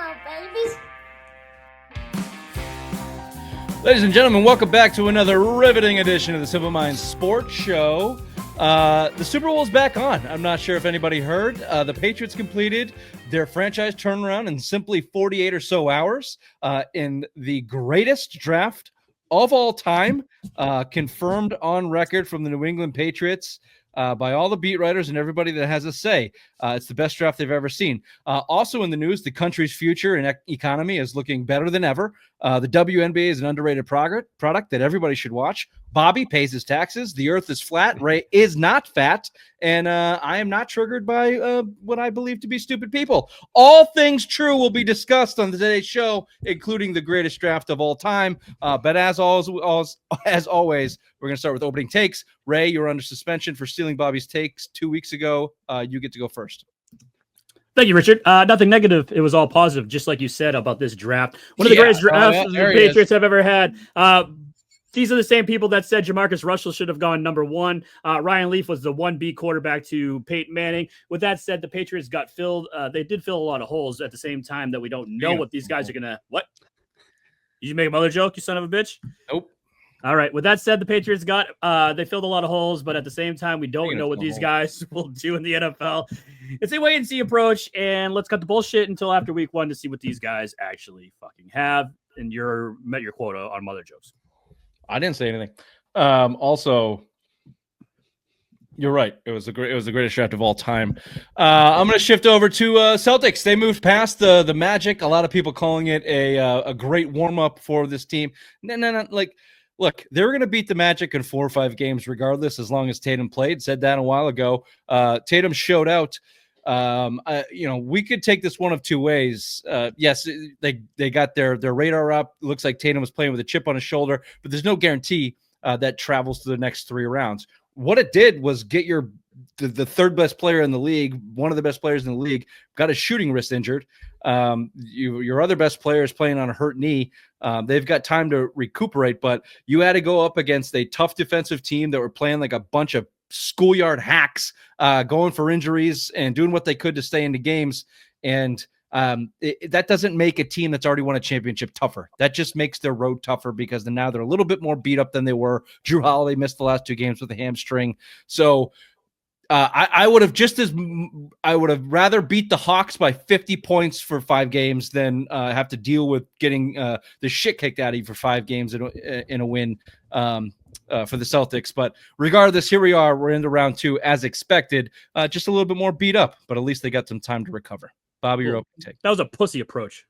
on, babies. Ladies and gentlemen, welcome back to another riveting edition of the Simple Minds Sports Show. The Super Bowl is back on. I'm not sure if anybody heard. The Patriots completed their franchise turnaround in simply 48 or so hours in the greatest draft of all time, confirmed on record from the New England Patriots by all the beat writers and everybody that has a say. It's the best draft they've ever seen. Also in the news, the country's future and economy is looking better than ever. The WNBA is an underrated product that everybody should watch. Bobby pays his taxes. The earth is flat. Ray is not fat. And I am not triggered by what I believe to be stupid people. All things true will be discussed on today's show, including the greatest draft of all time. But as always, we're going to start with opening takes. Ray, you're under suspension for stealing Bobby's takes 2 weeks ago. You get to go first. Thank you, Richard. Nothing negative. It was all positive, just like you said about this draft. One of the greatest drafts the Patriots have ever had. These are the same people that said Jamarcus Russell should have gone number one. Ryan Leaf was the 1B quarterback to Peyton Manning. With that said, the Patriots got filled. They did fill a lot of holes at the same time that we don't know what these guys are going to. What? Did you make a mother joke, you son of a bitch? Nope. All right. With that said, the Patriots they filled a lot of holes, but at the same time, we don't know what these guys will do in the NFL. It's a wait and see approach, and let's cut the bullshit until after week one to see what these guys actually fucking have. And you're met your quota on mother jokes. I didn't say anything. Also, you're right. It was the greatest draft of all time. I'm going to shift over to Celtics. They moved past the Magic. A lot of people calling it a great warm up for this team. No. Look, they were going to beat the Magic in 4 or 5 games regardless, as long as Tatum played. Said that a while ago. Tatum showed out. We could take this one of two ways. Yes, they got their radar up. It looks like Tatum was playing with a chip on his shoulder, but there's no guarantee that travels to the next 3 rounds. What it did was get the third best player in the league, one of the best players in the league, got his shooting wrist injured. Your other best player is playing on a hurt knee. They've got time to recuperate, but you had to go up against a tough defensive team that were playing like a bunch of schoolyard hacks, going for injuries and doing what they could to stay into games. And that doesn't make a team that's already won a championship tougher. That just makes their road tougher because now they're a little bit more beat up than they were. Drew Holiday missed the last 2 games with a hamstring. So I would have rather beat the Hawks by 50 points for 5 games than have to deal with getting the shit kicked out of you for 5 games in a win for the Celtics. But regardless, here we are. We're into round 2 as expected. Just a little bit more beat up, but at least they got some time to recover. Bobby, your opening take. That was a pussy approach.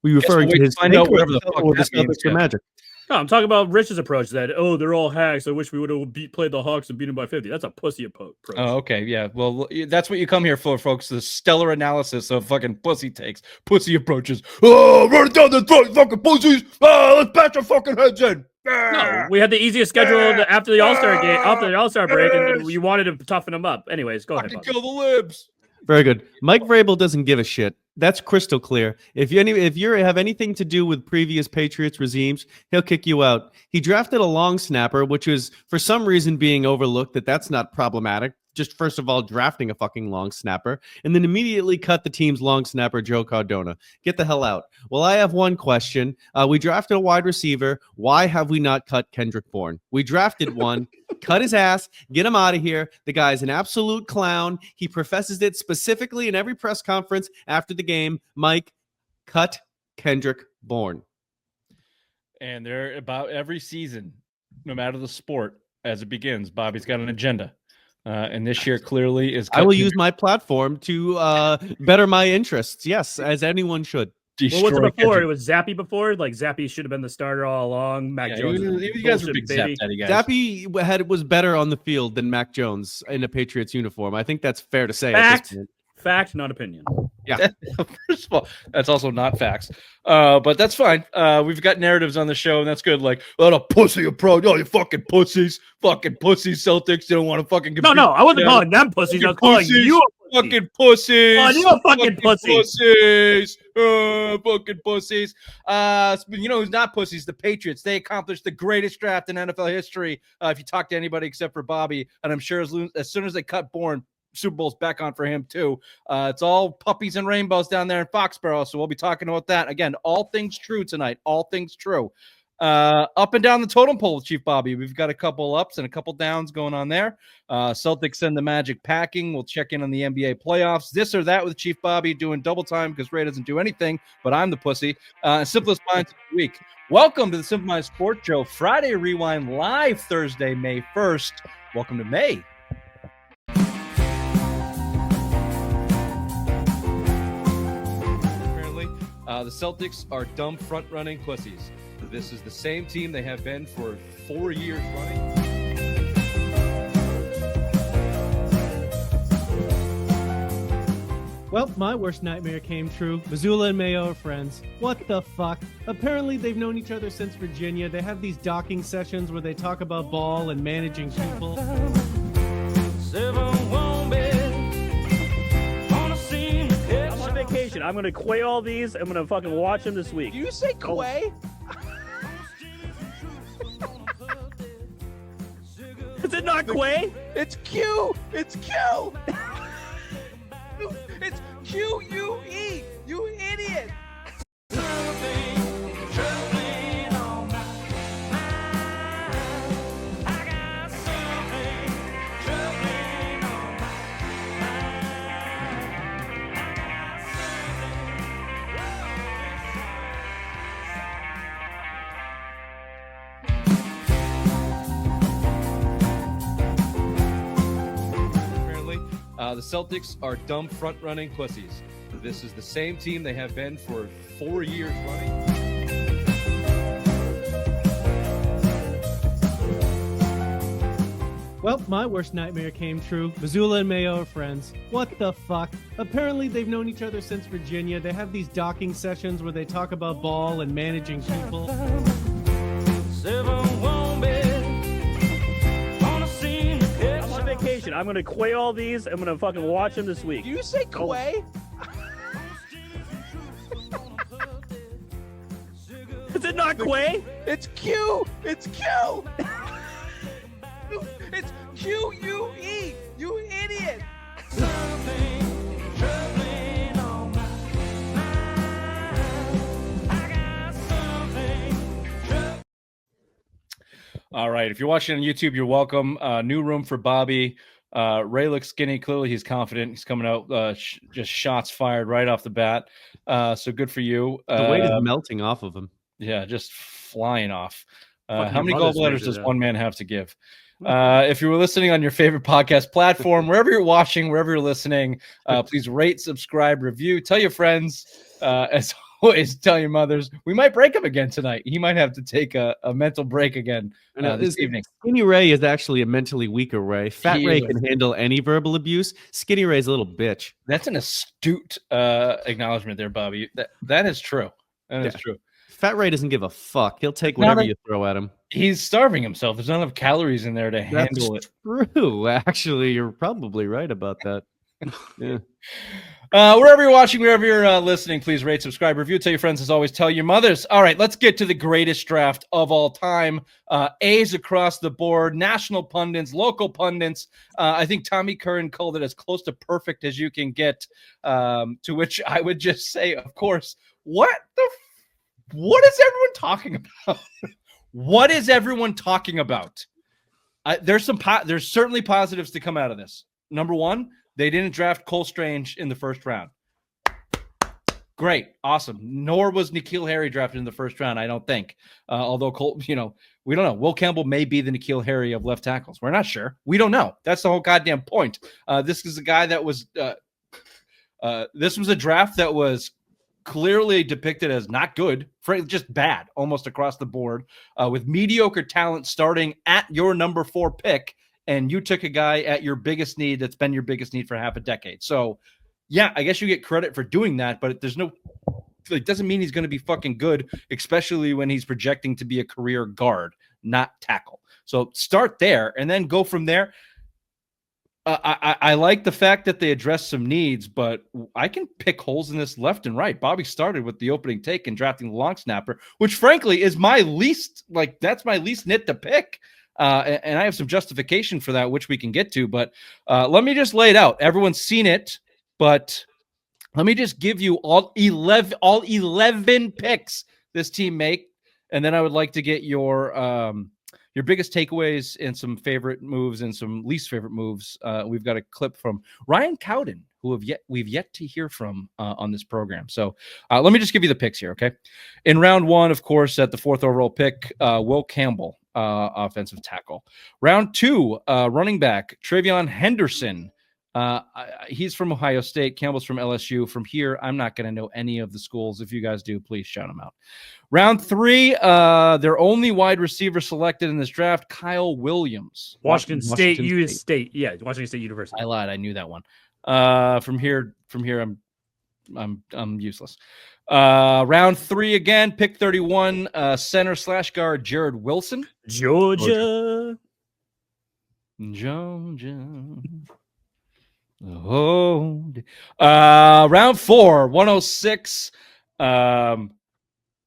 Were you referring to his find out whatever the fuck or the Celtics or Magic? No, I'm talking about Rich's approach that, they're all hacks. I wish we would have played the Hawks and beat them by 50. That's a pussy approach. Oh, okay. Yeah. Well, that's what you come here for, folks. The stellar analysis of fucking pussy takes, pussy approaches. Oh, run it down the throat, fucking pussies. Oh, let's bash your fucking heads in. No, we had the easiest schedule after the All-Star game, after the All-Star break, and we wanted to toughen them up. Anyways, go ahead. Kill the libs. Very good. Mike Vrabel doesn't give a shit. That's crystal clear. If you have anything to do with previous Patriots regimes, he'll kick you out. He drafted a long snapper, which was for some reason being overlooked. That's not problematic. Just first of all, drafting a fucking long snapper, and then immediately cut the team's long snapper, Joe Cardona. Get the hell out. Well, I have one question. We drafted a wide receiver. Why have we not cut Kendrick Bourne? We drafted one, cut his ass, get him out of here. The guy's an absolute clown. He professes it specifically in every press conference after the game. Mike, cut Kendrick Bourne. And they're about every season, no matter the sport, as it begins, Bobby's got an agenda. And this year clearly is. I will use my platform to better my interests. Yes, as anyone should. Well, what's it before? It was Zappy before. Like Zappy should have been the starter all along. Mac Jones. You guys were big Zappy guys. Zappy was better on the field than Mac Jones in a Patriots uniform. I think that's fair to say. Fact, not opinion. Yeah. First of all, that's also not facts. But that's fine. We've got narratives on the show, and that's good. Like, a pussy approach. Oh, you fucking pussies. Fucking pussies, Celtics. You don't want to fucking compete. No, I wasn't calling them pussies. I was calling you a pussy. Fucking pussies. Oh, you a fucking pussy. Pussies. Fucking pussies. You know who's not pussies? The Patriots. They accomplished the greatest draft in NFL history. If you talk to anybody except for Bobby, and I'm sure as soon as they cut Bourne, Super Bowl's back on for him too. It's all puppies and rainbows down there in Foxborough, so we'll be talking about that again. All things true tonight. All things true. Up and down the totem pole with Chief Bobby. We've got a couple ups and a couple downs going on there. Celtics send the Magic packing. We'll check in on the NBA playoffs. This or that with Chief Bobby doing double time because Ray doesn't do anything, but I'm the pussy. Simplest Minds of the week. Welcome to the Simple Minds Sports Show. Friday Rewind live Thursday, May 1st. Welcome to May. Apparently, the Celtics are dumb front-running pussies. This is the same team they have been for 4 years running. Well, my worst nightmare came true. Missoula and Mayo are friends. What the fuck? Apparently, they've known each other since Virginia. They have these docking sessions where they talk about ball and managing people. I'm on vacation. I'm going to quay all these. I'm going to fucking watch them this week. Do you say quay? Is it not quay? It's Q. It's Q. It's Q-U-E. You idiot. The Celtics are dumb front-running pussies. This is the same team they have been for 4 years running. Well, my worst nightmare came true. Missoula and Mayo are friends. What the fuck? Apparently, they've known each other since Virginia. They have these docking sessions where they talk about ball and managing people. Vacation. I'm going to quay all these. I'm going to fucking watch them this week. Do you say quay? Is it not quay? It's Q. It's Q. It's Q-U-E. You idiot. All right. If you're watching on YouTube, you're welcome. New room for Bobby. Ray looks skinny. Clearly, he's confident. He's coming out just shots fired right off the bat. So good for you. The weight is melting off of him. Yeah, just flying off. How many gallbladders does one man have to give? If you were listening on your favorite podcast platform, wherever you're watching, wherever you're listening, please rate, subscribe, review, tell your friends. As always, tell your mothers. We might break him again tonight. He might have to take a mental break again this evening. Skinny Ray is actually a mentally weaker Ray. Fat Ray can handle any verbal abuse. Skinny Ray's a little bitch. That's an astute acknowledgement there, Bobby. That is true. That is true. Fat Ray doesn't give a fuck. He'll take whatever you throw at him. He's starving himself. There's not enough calories in there to handle it. True. Actually, you're probably right about that. Yeah. Wherever you're watching, wherever you're listening, please rate, subscribe, review, tell your friends, as always, tell your mothers. All right, let's get to the greatest draft of all time. A's across the board, national pundits, local pundits. I think Tommy Curran called it as close to perfect as you can get, to which I would just say, of course, what is everyone talking about? What is everyone talking about? There's certainly positives to come out of this. Number one, they didn't draft Cole Strange in the first round. Great. Awesome. Nor was N'Keal Harry drafted in the first round, I don't think. Although Cole, we don't know. Will Campbell may be the N'Keal Harry of left tackles. We're not sure. We don't know. That's the whole goddamn point. This is a guy that was this was a draft that was clearly depicted as not good, just bad, almost across the board, with mediocre talent starting at your number 4 pick. And you took a guy at your biggest need that's been your biggest need for half a decade. So, yeah, I guess you get credit for doing that, but it doesn't mean he's going to be fucking good, especially when he's projecting to be a career guard, not tackle. So start there and then go from there. I like the fact that they address some needs, but I can pick holes in this left and right. Bobby started with the opening take and drafting the long snapper, which frankly is my least, that's my least nit to pick. And I have some justification for that, which we can get to. But let me just lay it out. Everyone's seen it, but let me just give you all 11 picks this team make, and then I would like to get your biggest takeaways and some favorite moves and some least favorite moves. We've got a clip from Ryan Cowden, who we've yet to hear from on this program. So let me just give you the picks here, okay? In round 1, of course, at the 4th overall pick, Will Campbell, offensive tackle. Round 2, running back Travion Henderson. He's from Ohio State. Campbell's from LSU. From here, I'm not going to know any of the schools. If you guys do, please shout them out. Round 3, their only wide receiver selected in this draft, Kyle Williams. Washington State. Yeah, Washington State University. I lied. I knew that one. From here, I'm useless. Round 3 again, pick 31, center / guard Jared Wilson, Georgia. Oh, round 4, 106.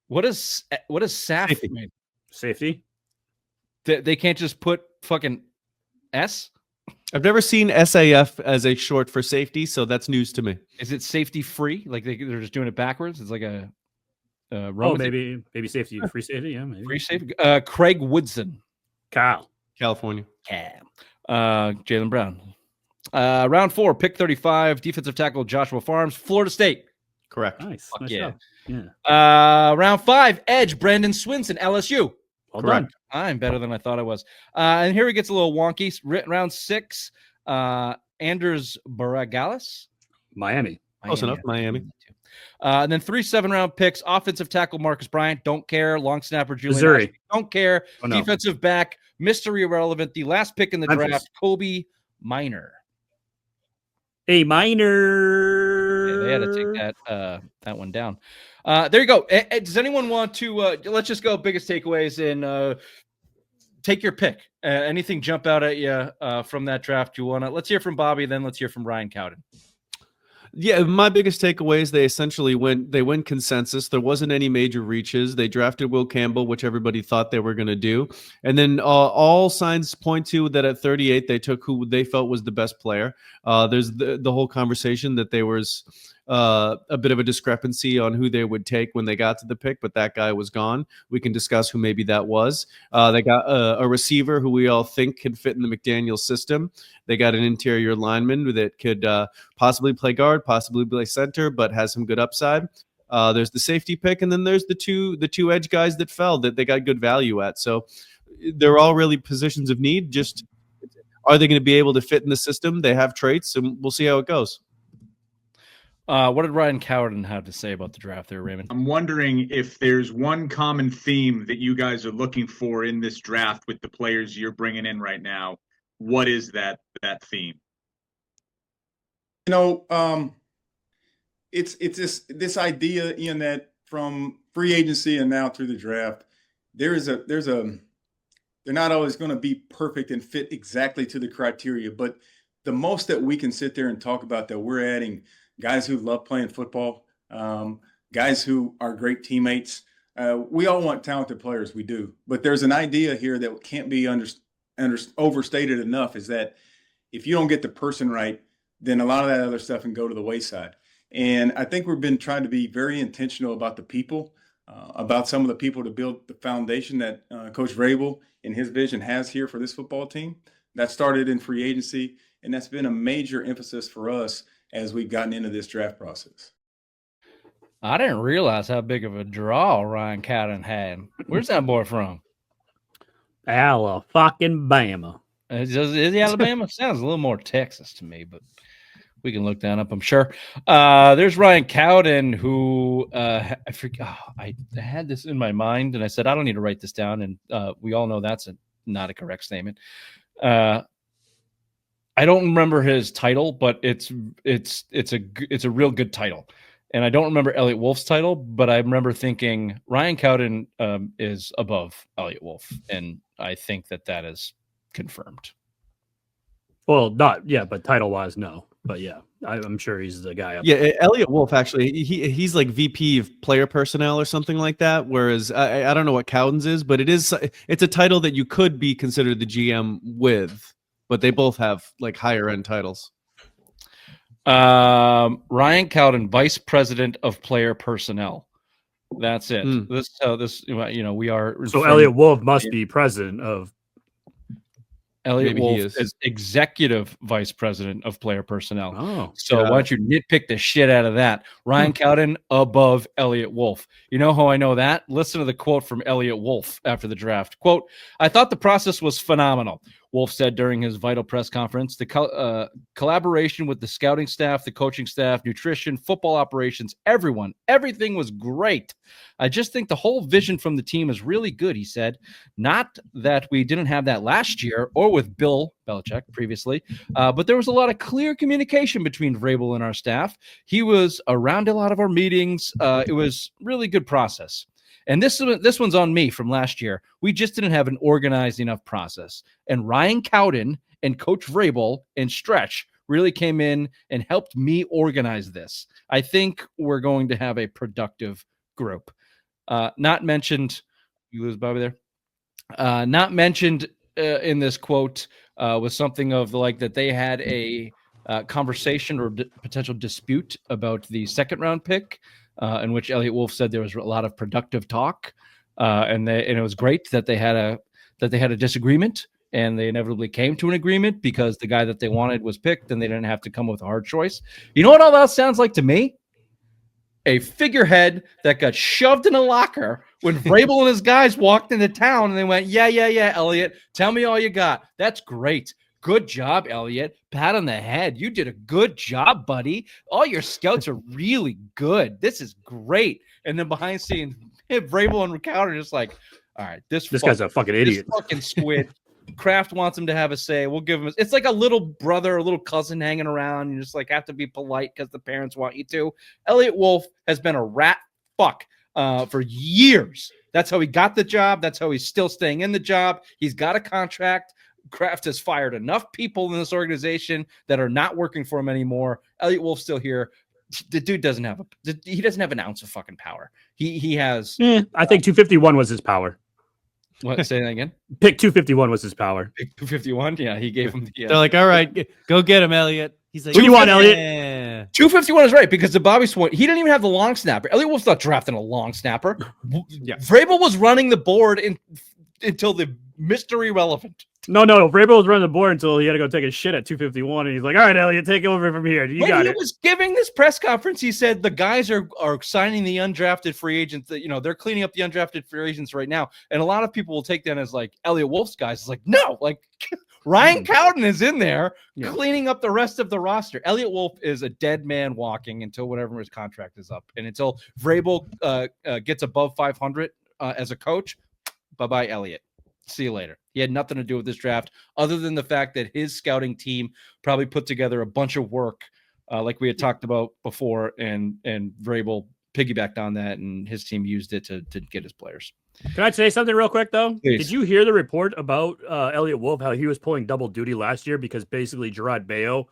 What does SAF mean? Safety. They can't just put fucking S. I've never seen SAF as a short for safety, so that's news to me. Is it safety free? Like they're just doing it backwards? It's like a maybe safety, free safety, yeah, maybe. Free safety. Craig Woodson, California. Jaylen Brown. Round 4, pick 35, defensive tackle Joshua Farms, Florida State. Correct. Nice. Yeah. Yeah. Round 5, edge Brandon Swinson, LSU. Well Correct. done. I'm better than I thought I was. And here it gets a little wonky. Round 6, Anders Baragalis, Miami. Close enough, Miami. And then 3 7-round picks, offensive tackle Marcus Bryant, don't care. Long snapper Julian Missouri. Ashby, don't care. Oh, no. Defensive back, mystery irrelevant. The last pick in the Memphis. draft, Kobe Minor. A minor. Yeah, they had to take that one down. There you go. Does anyone want to? Let's just go biggest takeaways and take your pick. Anything jump out at you from that draft? You wanna? Let's hear from Bobby, then let's hear from Ryan Cowden. Yeah, my biggest takeaways, they essentially went consensus. There wasn't any major reaches. They drafted Will Campbell, which everybody thought they were going to do. And then all signs point to that at 38, they took who they felt was the best player. There's the whole conversation that there was a bit of a discrepancy on who they would take when they got to the pick, but that guy was gone. We can discuss who maybe that was. They got a receiver who we all think can fit in the McDaniel system. They got an interior lineman that could possibly play guard, possibly play center, but has some good upside. There's the safety pick, and then there's the two edge guys that fell that they got good value at. So they're all really positions of need. Just are they going to be able to fit in the system? They have traits, and we'll see how it goes. What did Ryan Cowden have to say about the draft there, Raymond? I'm wondering if there's one common theme that you guys are looking for in this draft with the players you're bringing in right now. What is that theme? You know, it's this idea, Ian, that from free agency and now through the draft, they're not always going to be perfect and fit exactly to the criteria, but the most that we can sit there and talk about that we're adding guys who love playing football, guys who are great teammates. We all want talented players, we do, but there's an idea here that can't be overstated enough, is that if you don't get the person right, then a lot of that other stuff can go to the wayside. And I think we've been trying to be very intentional about the people, about some of the people to build the foundation that Coach Vrabel in his vision has here for this football team. That started in free agency, and that's been a major emphasis for us as we've gotten into this draft process. I didn't realize how big of a draw Ryan Cowden had. Where's that boy from? Alabama. Is he Alabama? Sounds a little more Texas to me, but we can look that up, I'm sure. There's Ryan Cowden, who I forget. I had this in my mind, and I said I don't need to write this down, and we all know that's not a correct statement. I don't remember his title, but it's a real good title. And I don't remember Elliot Wolf's title, but I remember thinking Ryan Cowden is above Elliot Wolf, and I think that is confirmed. Well, not yeah, but title-wise, no. But yeah, I'm sure he's the guy. Yeah, Elliot Wolf actually, he's like VP of player personnel or something like that. Whereas I don't know what Cowden's is, but it's a title that you could be considered the GM with, but they both have like higher end titles. Ryan Cowden, Vice President of Player Personnel. That's it. This we are. So Elliot Wolf must be president of. Elliot Wolf is Executive Vice President of Player Personnel. Oh, so why don't you nitpick the shit out of that? Ryan Cowden above Elliot Wolf. You know how I know that? Listen to the quote from Elliot Wolf after the draft. Quote, "I thought the process was phenomenal." Wolf said during his vital press conference, the collaboration with the scouting staff, the coaching staff, nutrition, football operations, everything was great. I just think the whole vision from the team is really good, he said. Not that we didn't have that last year or with Bill Belichick previously, but there was a lot of clear communication between Vrabel and our staff. He was around a lot of our meetings. It was really good process. And this one's on me from last year. We just didn't have an organized enough process. And Ryan Cowden and Coach Vrabel and Stretch really came in and helped me organize this. I think we're going to have a productive group. Not mentioned, you lose Bobby there. Not mentioned in this quote was something of like that they had a conversation or potential dispute about the second round pick. In which Elliot Wolf said there was a lot of productive talk, and it was great that they had a disagreement, and they inevitably came to an agreement because the guy that they wanted was picked, and they didn't have to come with a hard choice. You know what all that sounds like to me? A figurehead that got shoved in a locker when Vrabel and his guys walked into town, and they went, "Yeah, Elliot, tell me all you got. That's great. Good job, Elliot. Pat on the head. You did a good job, buddy. All your scouts are really good. This is great." And then behind scenes, Vrabel and Cowden are just like, "All right, this guy's a fucking idiot. This fucking squid." Kraft wants him to have a say. We'll give him. It's like a little brother, a little cousin hanging around. You just like have to be polite because the parents want you to. Elliot Wolf has been a rat fuck for years. That's how he got the job. That's how he's still staying in the job. He's got a contract. Kraft has fired enough people in this organization that are not working for him anymore. Elliot Wolf's still here. The dude doesn't have an ounce of fucking power. He has. I think 251 was his power. What? Say that again. Pick 251 was his power. Pick 251. Yeah, he gave him. They're like, "All right, go get him, Elliot." He's like, "What do you want, Elliot?" 251 is right because the Bobby's point. He didn't even have the long snapper. Elliot Wolf's not drafting a long snapper. Yeah, Vrabel was running the board until the mystery relevant. No. Vrabel was running the board until he had to go take a shit at 251, and he's like, "All right, Elliot, take over from here. You got it." He was giving this press conference. He said the guys are signing the undrafted free agents. That they're cleaning up the undrafted free agents right now, and a lot of people will take that as like Elliot Wolf's guys. It's like no, like Ryan Cowden is in there cleaning up the rest of the roster. Elliot Wolf is a dead man walking until whatever his contract is up, and until Vrabel gets above 500 as a coach. Bye-bye, Elliot. See you later. He had nothing to do with this draft other than the fact that his scouting team probably put together a bunch of work like we had talked about before, and Vrabel piggybacked on that, and his team used it to get his players. Can I say something real quick, though? Please. Did you hear the report about Elliot Wolf, how he was pulling double duty last year because basically Gerard Mayo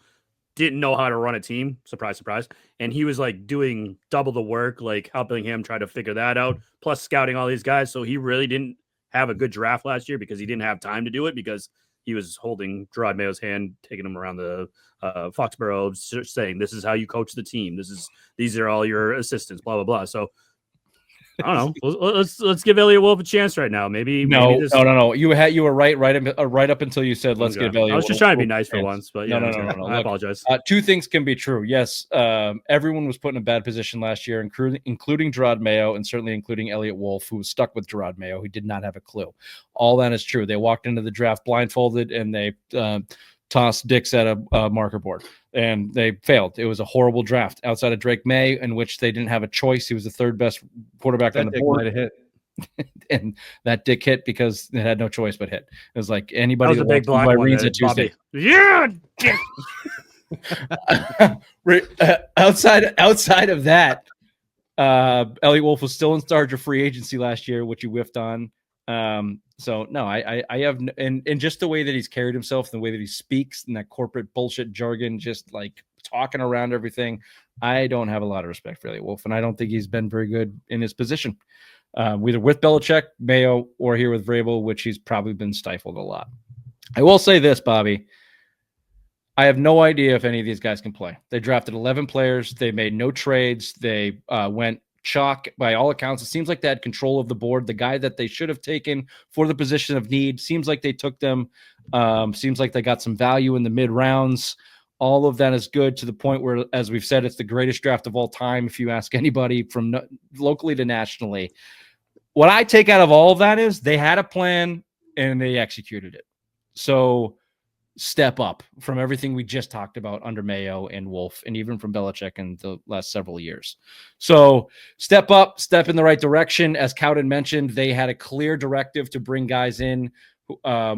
didn't know how to run a team? Surprise, surprise. And he was like doing double the work, like helping him try to figure that out, plus scouting all these guys. So he really didn't have a good draft last year because he didn't have time to do it because he was holding Gerard Mayo's hand, taking him around the Foxborough, saying, "This is how you coach the team. These are all your assistants, blah, blah, blah." So I don't know. Let's give Elliot Wolf a chance right now. Maybe no. You were right up until you said let's give Elliot. I was just trying to be nice for once, but no. I apologize. Two things can be true. Yes, everyone was put in a bad position last year, including Gerard Mayo, and certainly including Elliot Wolf, who was stuck with Gerard Mayo, who did not have a clue. All that is true. They walked into the draft blindfolded, and they tossed dicks at a marker board, and they failed. It was a horrible draft outside of Drake May, in which they didn't have a choice. He was the third best quarterback on the board. Might have hit. And that dick hit because it had no choice but hit. It was like anybody that was a big black one, Tuesday. Yeah. outside of that, Elliot Wolf was still in charge of free agency last year, which you whiffed on. So no, I have, and just the way that he's carried himself, the way that he speaks, and that corporate bullshit jargon, just like talking around everything. I don't have a lot of respect for Elliot Wolf, and I don't think he's been very good in his position, either with Belichick, Mayo, or here with Vrabel, which he's probably been stifled a lot. I will say this, Bobby. I have no idea if any of these guys can play. They drafted 11 players. They made no trades. They went chalk by all accounts. It seems like they had control of the board. The guy that they should have taken for the position of need seems like they took them. Seems like they got some value in the mid rounds. All of that is good to the point where, as we've said, it's the greatest draft of all time. If you ask anybody from locally to nationally, what I take out of all of that is they had a plan and they executed it. So step up from everything we just talked about under Mayo and Wolf, and even from Belichick in the last several years. So step up, step in the right direction. As Cowden mentioned, they had a clear directive to bring guys in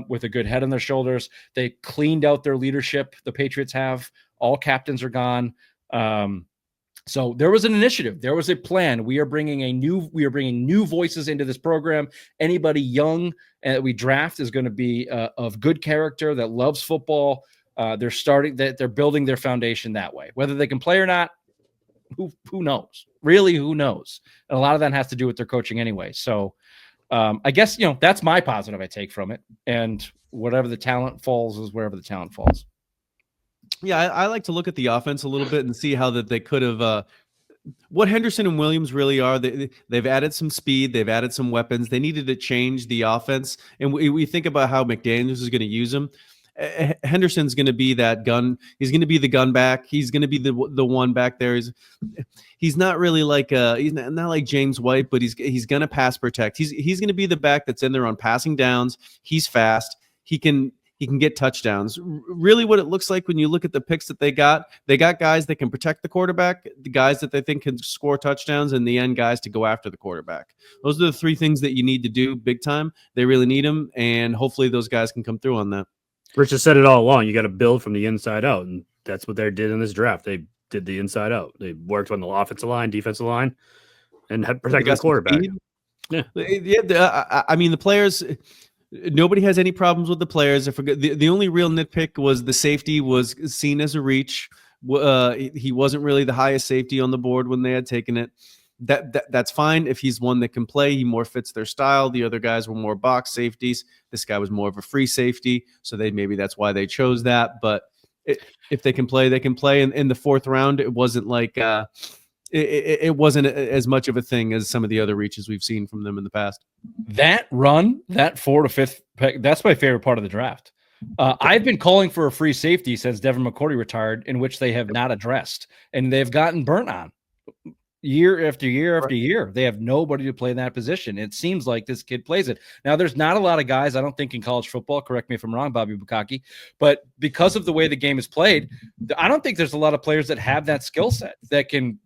with a good head on their shoulders. They cleaned out their leadership. The Patriots have. All captains are gone. So there was an initiative. There was a plan. We are bringing new voices into this program. Anybody young that we draft is going to be of good character, that loves football. They're building their foundation that way. Whether they can play or not, who knows? Really, who knows? And a lot of that has to do with their coaching anyway. So I guess, that's my positive I take from it. And whatever the talent falls is wherever the talent falls. Yeah, I like to look at the offense a little bit and see how that they could have what Henderson and Williams really are. They've added some speed, they've added some weapons. They needed to change the offense, and we think about how McDaniels is going to use them. Henderson's going to be that gun. He's going to be the gun back. He's going to be the one back there. He's not really like he's not like James White, but he's going to pass protect. He's going to be the back that's in there on passing downs. He's fast. He can get touchdowns. Really what it looks like when you look at the picks that they got guys that can protect the quarterback, the guys that they think can score touchdowns, and the end guys to go after the quarterback. Those are the three things that you need to do big time. They really need them, and hopefully those guys can come through on that. Rich has said it all along. You got to build from the inside out, and that's what they did in this draft. They did the inside out. They worked on the offensive line, defensive line, and had protected the quarterback. Yeah. I mean, the players... Nobody has any problems with the players. I forget the only real nitpick was the safety was seen as a reach. He wasn't really the highest safety on the board when they had taken it. That's fine if he's one that can play. He more fits their style. The other guys were more box safeties. This guy was more of a free safety, so maybe that's why they chose that. But if they can play, they can play. And in the fourth round, it wasn't like it wasn't as much of a thing as some of the other reaches we've seen from them in the past. That run, that 4th to 5th pick, that's my favorite part of the draft. I've been calling for a free safety since Devin McCourty retired, in which they have not addressed, and they've gotten burnt on year after year after year. They have nobody to play in that position. It seems like this kid plays it. Now, there's not a lot of guys, I don't think, in college football, correct me if I'm wrong, Bobby Bukaki, but because of the way the game is played, I don't think there's a lot of players that have that skill set that can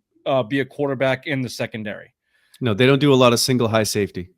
be a quarterback in the secondary. No, they don't do a lot of single high safety.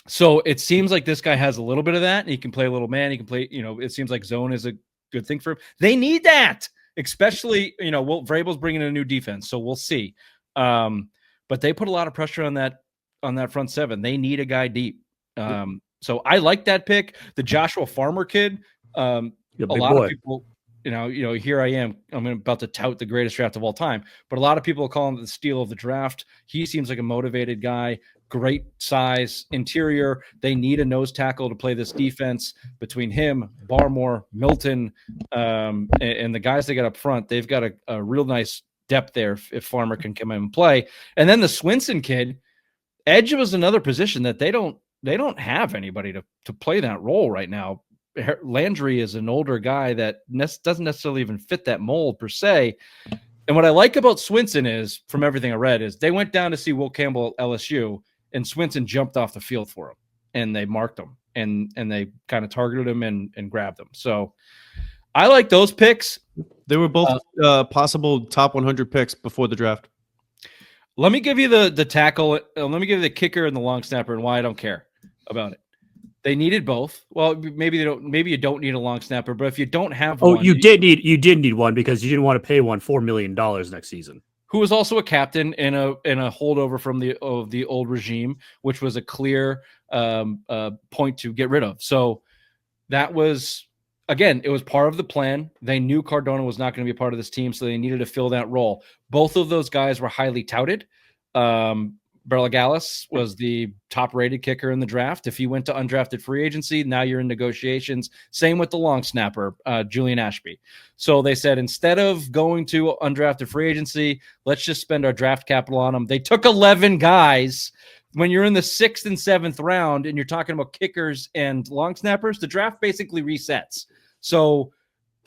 So it seems like this guy has a little bit of that. He can play a little man. He can play, it seems like zone is a good thing for him. They need that, especially, Vrabel's bringing in a new defense, so we'll see. But they put a lot of pressure on that front seven. They need a guy deep. So I like that pick. The Joshua Farmer kid, a lot of people, here I am. I'm about to tout the greatest draft of all time, but a lot of people call him the steal of the draft. He seems like a motivated guy, great size, interior. They need a nose tackle to play this defense. Between him, Barmore, Milton, and the guys they got up front, they've got a real nice depth there if Farmer can come in and play. And then the Swinson kid, edge was another position that they don't have anybody to play that role right now. Landry is an older guy that doesn't necessarily even fit that mold per se. And what I like about Swinson is, from everything I read, is they went down to see Will Campbell at LSU, and Swinson jumped off the field for him, and they marked him, and they kind of targeted him and grabbed him. So I like those picks. They were both possible top 100 picks before the draft. Let me give you the tackle. Let me give you the kicker and the long snapper and why I don't care about it. They needed both. Well, maybe they don't. Maybe you don't need a long snapper, but if you don't have one, you did need one because you didn't want to pay one $4 million next season. Who was also a captain in a holdover from the old regime, which was a clear point to get rid of. So that was again, it was part of the plan. They knew Cardona was not going to be a part of this team, so they needed to fill that role. Both of those guys were highly touted. Berligalis was the top-rated kicker in the draft. If he went to undrafted free agency, now you're in negotiations. Same with the long snapper, Julian Ashby. So they said, instead of going to undrafted free agency, let's just spend our draft capital on them. They took 11 guys. When you're in the 6th and 7th round and you're talking about kickers and long snappers, the draft basically resets. So,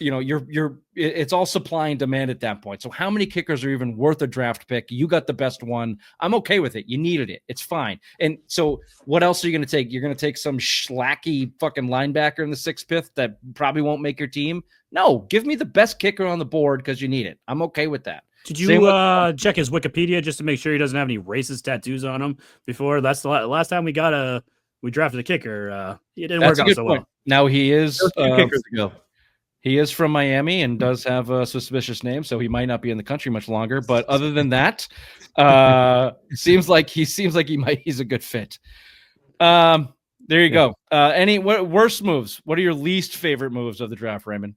it's all supply and demand at that point. So how many kickers are even worth a draft pick? You got the best one. I'm okay with it. You needed it. It's fine. And so what else are you going to take? You're going to take some schlacky fucking linebacker in the 6th, 5th that probably won't make your team? No, give me the best kicker on the board because you need it. I'm okay with that. Did you check his Wikipedia just to make sure he doesn't have any racist tattoos on him before? That's the last time we drafted a kicker. It didn't work out so well. Now he is kickers ago. He is from Miami and does have a suspicious name, so he might not be in the country much longer. But other than that, seems like he's a good fit. There you go. Any worst moves? What are your least favorite moves of the draft, Raymond?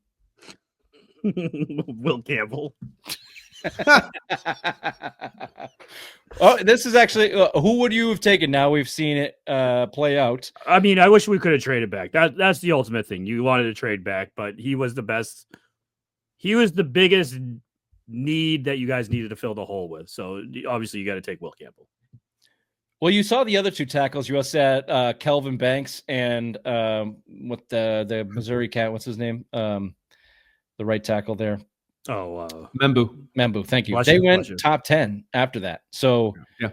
Will Campbell. Oh, this is actually who would you have taken? Now we've seen it play out. I mean, I wish we could have traded back. That's the ultimate thing. You wanted to trade back, but he was the best. He was the biggest need that you guys needed to fill the hole with. So obviously, you got to take Will Campbell. Well, you saw the other two tackles. You also had Kelvin Banks and what the Missouri cat. What's his name? The right tackle there. Oh, Membu. Thank you. They went top 10 after that. So yeah,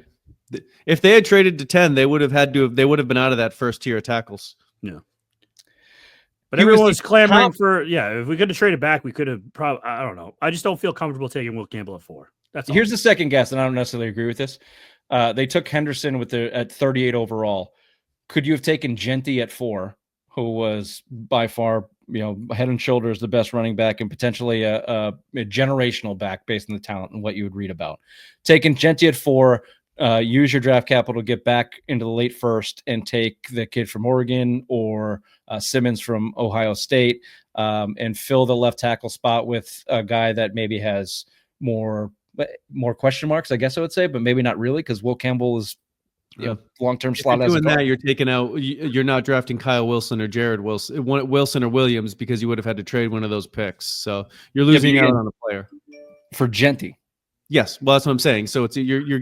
if they had traded to 10, they would have been out of that first tier of tackles. Yeah. But everyone was clamoring for, if we could have traded back, we could have probably, I don't know. I just don't feel comfortable taking Will Campbell at 4. Here's the second guess, and I don't necessarily agree with this. They took Henderson at 38 overall. Could you have taken Genty at 4, who was by far, head and shoulders the best running back and potentially a generational back based on the talent and what you would read about? Taking Genty at 4, use your draft capital to get back into the late first and take the kid from Oregon or Simmons from Ohio State and fill the left tackle spot with a guy that maybe has more question marks, I guess I would say, but maybe not really, because Will Campbell is long-term slot. If you're doing that, you're taking out. You're not drafting Kyle Wilson or Jared Wilson or Williams, because you would have had to trade one of those picks. So you're losing out on a player for Genty. Yes, well, that's what I'm saying. So it's you're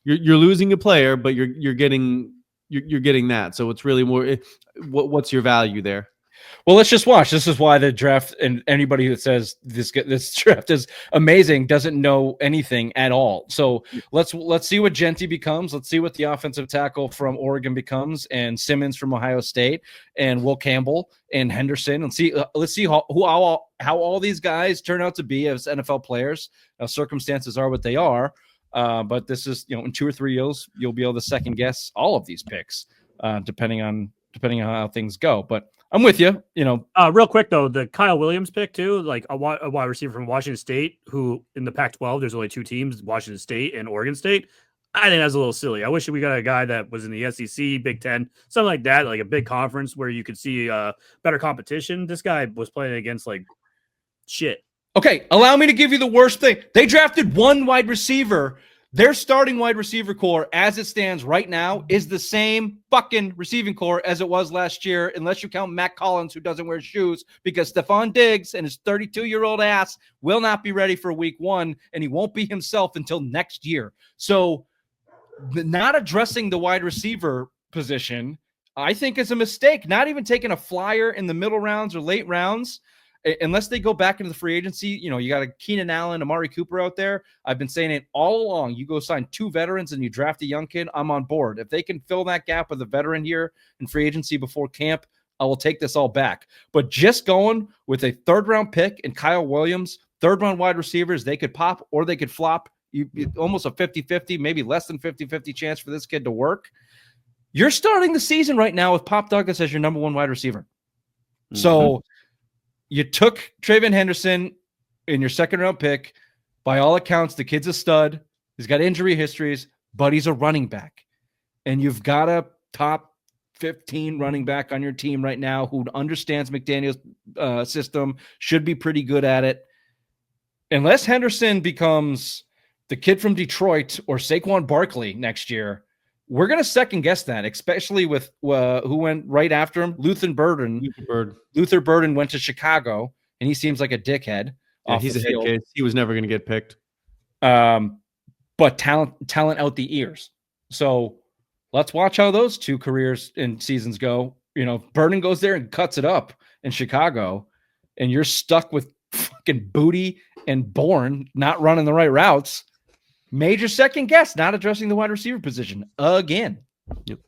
losing a player, but you're getting that. So it's really more. What's your value there? Well, let's just watch. This is why the draft, and anybody that says this draft is amazing doesn't know anything at all. So let's see what Genty becomes. Let's see what the offensive tackle from Oregon becomes, and Simmons from Ohio State, and Will Campbell and Henderson, and let's see how all these guys turn out to be as NFL players. Now, circumstances are what they are, but this is in 2 or 3 years you'll be able to second guess all of these picks, depending on how things go. But I'm with you. Real quick though, the Kyle Williams pick too, like a wide receiver from Washington State, who in the Pac-12 there's only 2 teams, Washington State and Oregon State. I think that's a little silly. I wish we got a guy that was in the SEC, Big Ten, something like that, like a big conference where you could see better competition. This guy was playing against like shit. Okay, allow me to give you the worst thing. They drafted 1 wide receiver. Their starting wide receiver core, as it stands right now, is the same fucking receiving core as it was last year, unless you count Matt Collins, who doesn't wear shoes, because Stephon Diggs and his 32-year-old ass will not be ready for week 1, and he won't be himself until next year. So not addressing the wide receiver position, I think, is a mistake. Not even taking a flyer in the middle rounds or late rounds, unless they go back into the free agency. You got a Keenan Allen, Amari Cooper out there. I've been saying it all along. You go sign 2 veterans and you draft a young kid, I'm on board. If they can fill that gap with a veteran here in free agency before camp, I will take this all back. But just going with a 3rd-round pick and Kyle Williams, 3rd-round wide receivers, they could pop or they could flop. Almost a 50-50, maybe less than 50-50 chance for this kid to work. You're starting the season right now with Pop Douglas as your number 1 wide receiver. Mm-hmm. So you took Traven Henderson in your 2nd-round pick. By all accounts, the kid's a stud. He's got injury histories, but he's a running back. And you've got a top 15 running back on your team right now who understands McDaniel's system, should be pretty good at it. Unless Henderson becomes the kid from Detroit or Saquon Barkley next year, we're going to second guess that, especially with who went right after him, Luther Burden. Luther Burden went to Chicago, and he seems like a dickhead. Yeah, he's a head case. He was never going to get picked. But talent out the ears. So let's watch how those two careers and seasons go. You know, Burden goes there and cuts it up in Chicago, and you're stuck with fucking Booty and Bourne not running the right routes. Major second guess, not addressing the wide receiver position again. Yep.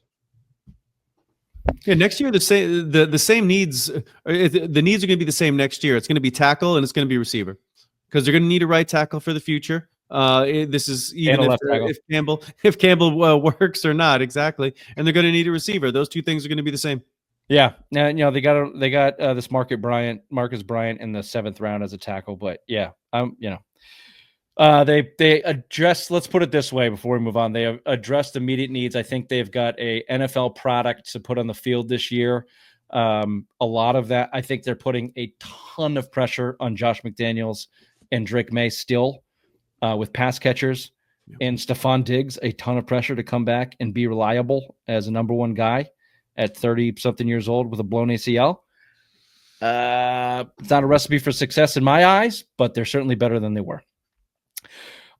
Yeah, next year the same needs. The needs are going to be the same next year. It's going to be tackle and it's going to be receiver because they're going to need a right tackle for the future. This is even if Campbell works or not exactly, and they're going to need a receiver. Those two things are going to be the same. Yeah, now you know they got this Marcus Bryant in the 7th round as a tackle, but yeah, they addressed. Let's put it this way before we move on. They have addressed immediate needs. I think they've got a NFL product to put on the field this year. A lot of that, I think they're putting a ton of pressure on Josh McDaniels and Drake May still with pass catchers, and Stephon Diggs, a ton of pressure to come back and be reliable as a number 1 guy at 30-something years old with a blown ACL. It's not a recipe for success in my eyes, but they're certainly better than they were.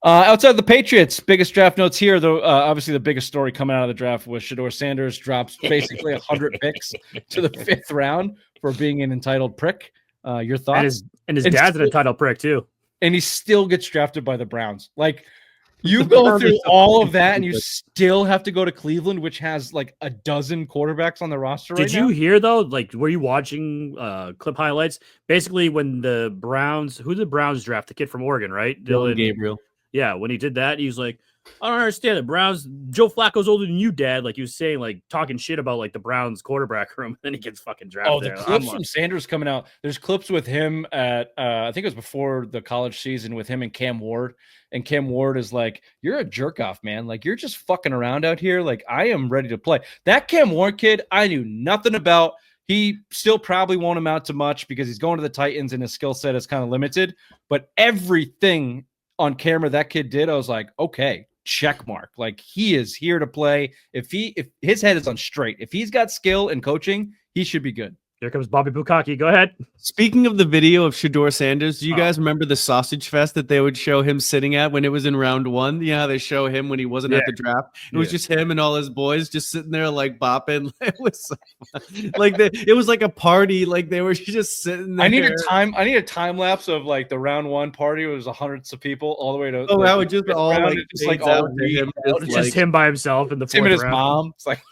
Outside of the Patriots, biggest draft notes here, though. Obviously, the biggest story coming out of the draft was Shedeur Sanders drops basically 100 picks to the 5th round for being an entitled prick. Your thoughts? And his dad's an entitled prick too. And he still gets drafted by the Browns. Like, you go through all of that, and you still have to go to Cleveland, which has like a dozen quarterbacks on the roster. Did you hear though? Like, were you watching clip highlights? Basically, when the Browns draft? The kid from Oregon, right? Dylan Gabriel. Yeah, when he did that, he was like, I don't understand it. Browns, Joe Flacco's older than you, Dad. Like, he was saying, like, talking shit about, like, the Browns quarterback room. Then he gets fucking drafted. Oh, the clips from Sanders coming out. There's clips with him at, I think it was before the college season with him and Cam Ward. And Cam Ward is like, you're a jerk off, man. Like, you're just fucking around out here. Like, I am ready to play. That Cam Ward kid, I knew nothing about. He still probably won't amount to much because he's going to the Titans and his skill set is kind of limited. But everything on camera that kid did, I was like, okay, check mark. Like, he is here to play. If his head is on straight, if he's got skill and coaching, he should be good. Here comes Bobby Bukaki. Go ahead. Speaking of the video of Shedeur Sanders, do you guys remember the sausage fest that they would show him sitting at when it was in round 1? You know how they show him when he wasn't at the draft? It was just him and all his boys just sitting there like bopping. It was like it was like a party. Like they were just sitting there. I need a time lapse of like the round 1 party. It was hundreds of people all the way to. Oh, I would just all like just like all him, just him by himself in the 4th him and his round. mom. It's like.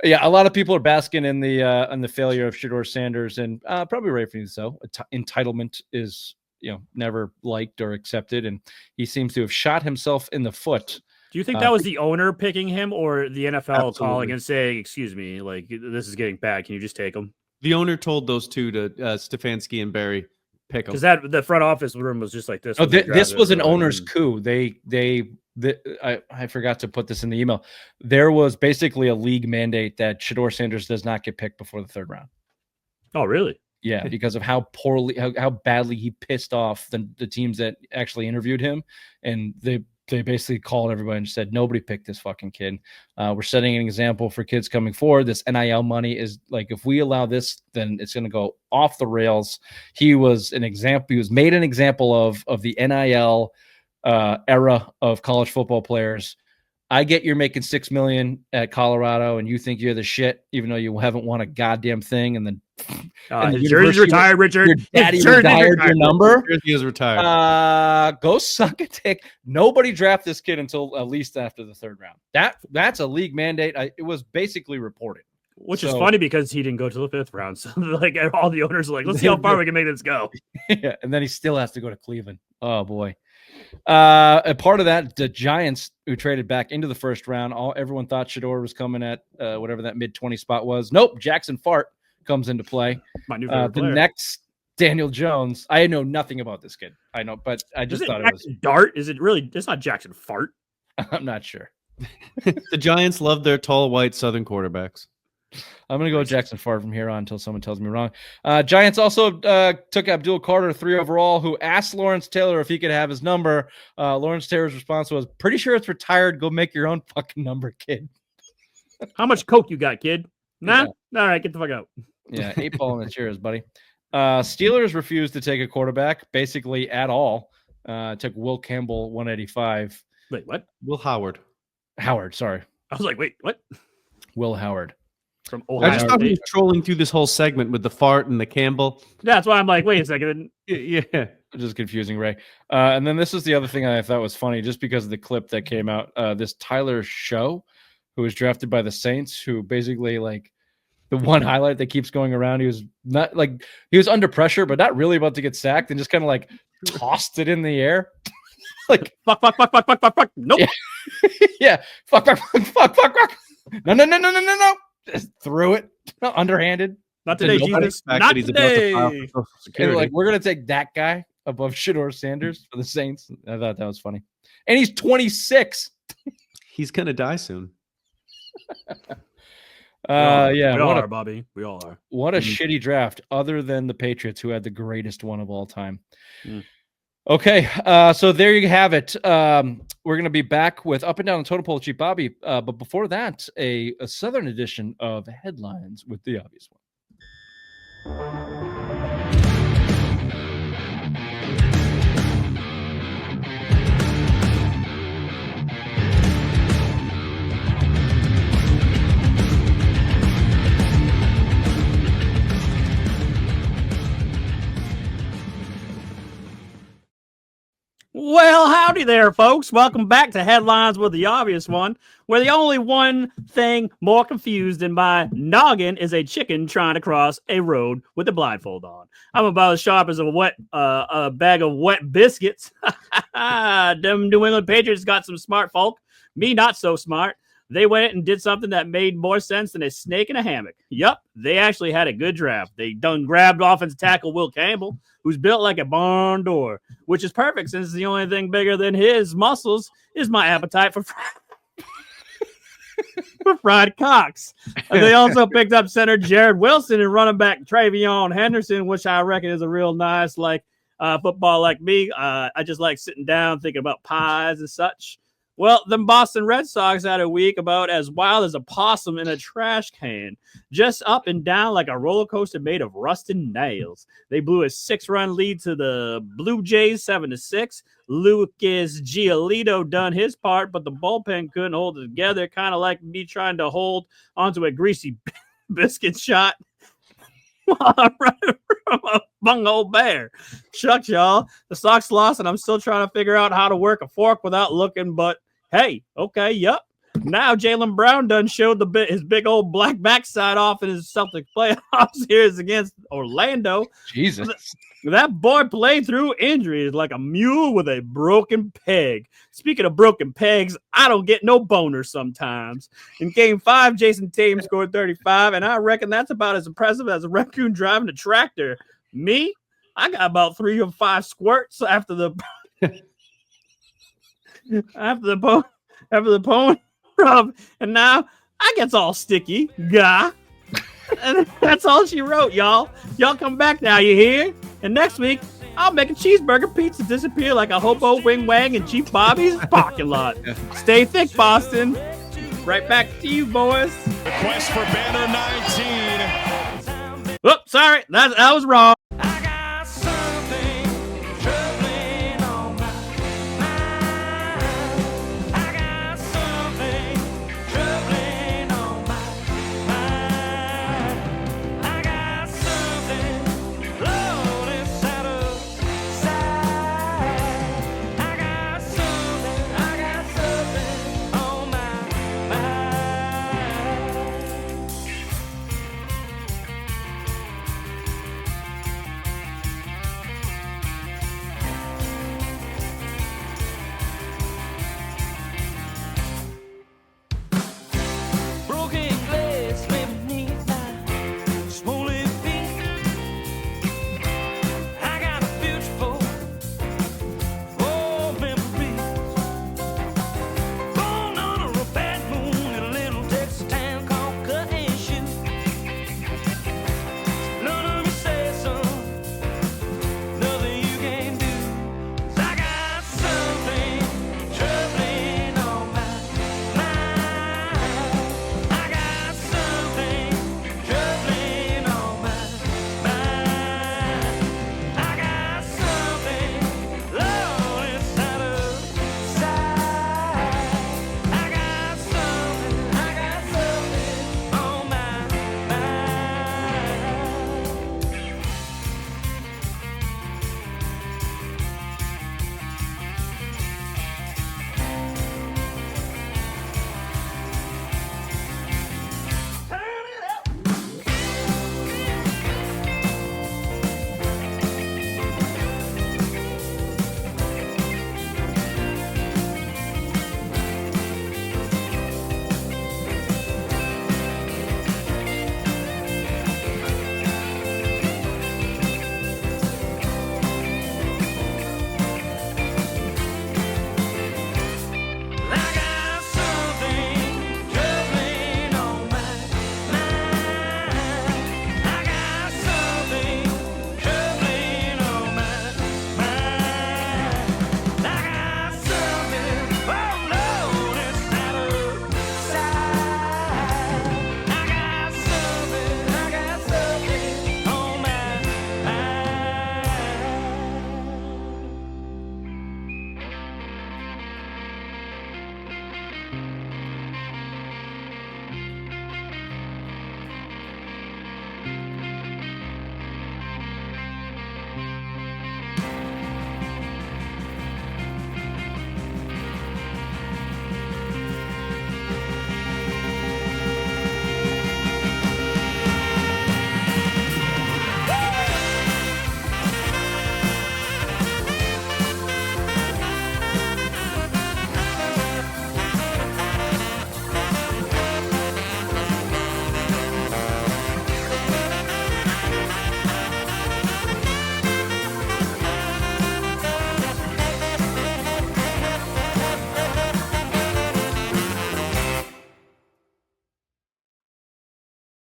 Yeah, a lot of people are basking in the failure of Shedeur Sanders, and probably rightfully so. Entitlement is never liked or accepted, and he seems to have shot himself in the foot. Do you think that was the owner picking him, or the NFL calling and saying, "Excuse me, like this is getting bad. Can you just take him?" The owner told those two to Stefanski and Barry pick him because the front office room was just like this. Oh, this was an owner's coup. I forgot to put this in the email. There was basically a league mandate that Shedeur Sanders does not get picked before the 3rd round. Oh, really? Yeah, because of how badly he pissed off the teams that actually interviewed him, and they basically called everybody and said, nobody picked this fucking kid. We're setting an example for kids coming forward. This NIL money is like, if we allow this, then it's going to go off the rails. He was an example. He was made an example of the NIL era of college football players. I get you're making $6 million at Colorado and you think you're the shit, even though you haven't won a goddamn thing. And then his jersey's retired, Richard. Your daddy retired your number. He is retired. Go suck a dick. Nobody draft this kid until at least after the 3rd round. That's a league mandate. It was basically reported. Which is funny because he didn't go to the 5th round. So like all the owners are like, let's see how far we can make this go. Yeah, and then he still has to go to Cleveland. Oh boy. A part of that, the Giants who traded back into the 1st round, everyone thought Shedeur was coming at whatever that mid-20 spot was. Nope, Jackson Fart comes into play. My new favorite player. The next Daniel Jones. I know nothing about this kid. I know, but I just thought it was Dart. Is it really? It's not Jackson Fart. I'm not sure. The Giants love their tall, white Southern quarterbacks. I'm going to go Jackson Fard from here on until someone tells me wrong. Giants also took Abdul Carter 3 overall, who asked Lawrence Taylor if he could have his number. Lawrence Taylor's response was, pretty sure it's retired. Go make your own fucking number, kid. How much coke you got, kid? Nah? Yeah. All right, get the fuck out. Yeah, 8 ball in the cheers, buddy. Steelers refused to take a quarterback, basically at all. Took Will Campbell 185. Wait, what? Will Howard. Howard, sorry. I was like, wait, what? Will Howard. From Ohio I just thought he was trolling through this whole segment with the fart and the Campbell. That's why I'm like, wait a second. Yeah. Just confusing, Ray. And then this is the other thing I thought was funny, just because of the clip that came out. This Tyler Show, who was drafted by the Saints, who basically, like, the one highlight that keeps going around, he was under pressure, but not really about to get sacked, and just kind of like tossed it in the air. Like, fuck. Nope. Yeah. Fuck. No. Just threw it. Underhanded. Not today, Jesus. Not today. And like, we're going to take that guy above Shedeur Sanders for the Saints. I thought that was funny. And he's 26. He's going to die soon. Yeah. We all are, Bobby. We all are. What a shitty draft, other than the Patriots, who had the greatest one of all time. Okay, so there you have it. We're going to be back with Up and Down the Totem Pole, Chief Bobby. But before that, a Southern edition of Headlines with the Obvious One. Well, howdy there, folks. Welcome back to Headlines with the Obvious One, where the only one thing more confused than my noggin is a chicken trying to cross a road with a blindfold on. I'm about as sharp as a bag of wet biscuits. Them New England Patriots got some smart folk. Me, not so smart. They went and did something that made more sense than a snake in a hammock. Yup, they actually had a good draft. They done grabbed offensive tackle Will Campbell, who's built like a barn door, which is perfect since the only thing bigger than his muscles is my appetite for fried cocks. They also picked up center Jared Wilson and running back Travion Henderson, which I reckon is a real nice football like me. I just like sitting down thinking about pies and such. Well, them Boston Red Sox had a week about as wild as a possum in a trash can, just up and down like a roller coaster made of rusted nails. They blew a 6-run lead to the Blue Jays 7-6. Lucas Giolito done his part, but the bullpen couldn't hold it together, kind of like me trying to hold onto a greasy biscuit shot while I'm running from a bungo bear. Shucks, y'all. The Sox lost, and I'm still trying to figure out how to work a fork without looking, but hey, okay, yup. Now Jaylen Brown done showed his big old black backside off in his Celtics playoff series against Orlando. Jesus. That boy played through injuries like a mule with a broken peg. Speaking of broken pegs, I don't get no boner sometimes. In Game 5, Jason Tatum scored 35, and I reckon that's about as impressive as a raccoon driving a tractor. Me? I got about 3 or 5 squirts after the pony rub, and now I gets all sticky. Gah. And that's all she wrote, y'all. Y'all come back now, you hear? And next week, I'll make a cheeseburger pizza disappear like a hobo wing wang in Chief Bobby's parking lot. Stay thick, Boston. Right back to you, boys. Request for banner 19. Whoops, sorry. That was wrong.